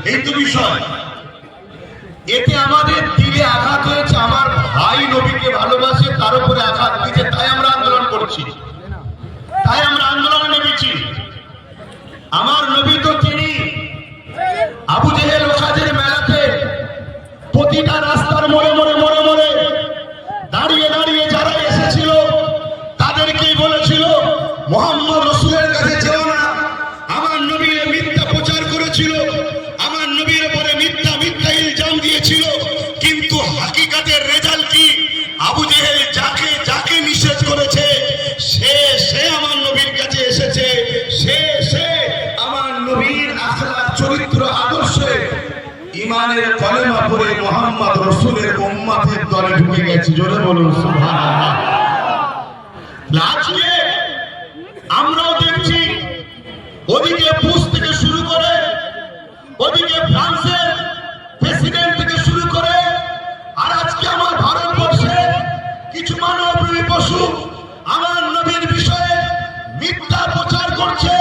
এই তো বিষয়। এতে আমাদের দিলে আঘাত হয়েছে, আমার ভাই নবীকে ভালোবাসে তার উপরে আঘাত দিয়েছে, তাই আমরা আন্দোলন করছি, তাই আমরা আন্দোলনে নেমেছি। আমার নবী তো তিনি আবু জেহেল ওখাজের মেলাতে প্রতিটা রাস্তার মোড়ে মোড়ে মোড়ে মোড়ে দাঁড়িয়ে দাঁড়িয়ে যারা এসেছিল তাদেরকেই বলেছিল মুহাম্মদ রাসূলের কাছে যেও না। আমার নবীর মিথ্যা প্রচার করেছিল, আমার নবীর উপরে মিথ্যা মিথ্যা ইলজাম দিয়েছিল, কিন্তু হাকিকাতের রেজাল্ট কি? আবু জেহেল যাকে যাকে নিষেধ করেছে সে আমার নবীর কাছে এসেছে, সে আমার নবীর আখলাক চরিত্র আদর্শে ইমানের কলেমা পড়ে মুহাম্মদ রাসূলের উম্মতের দলে ঢুকে গেছে। জোরে বলুন সুবহানাল্লাহ। আজকে আমরাও দেখছি ওদিকে বুশ থেকে শুরু করে, ওদিকে ফ্রান্সের প্রেসিডেন্ট থেকে শুরু করে, আর আজকে আমার ভারতবর্ষে কিছু মানবপ্রেমী পশু আমার নবীর বিষয়ে মিথ্যা প্রচার করছে।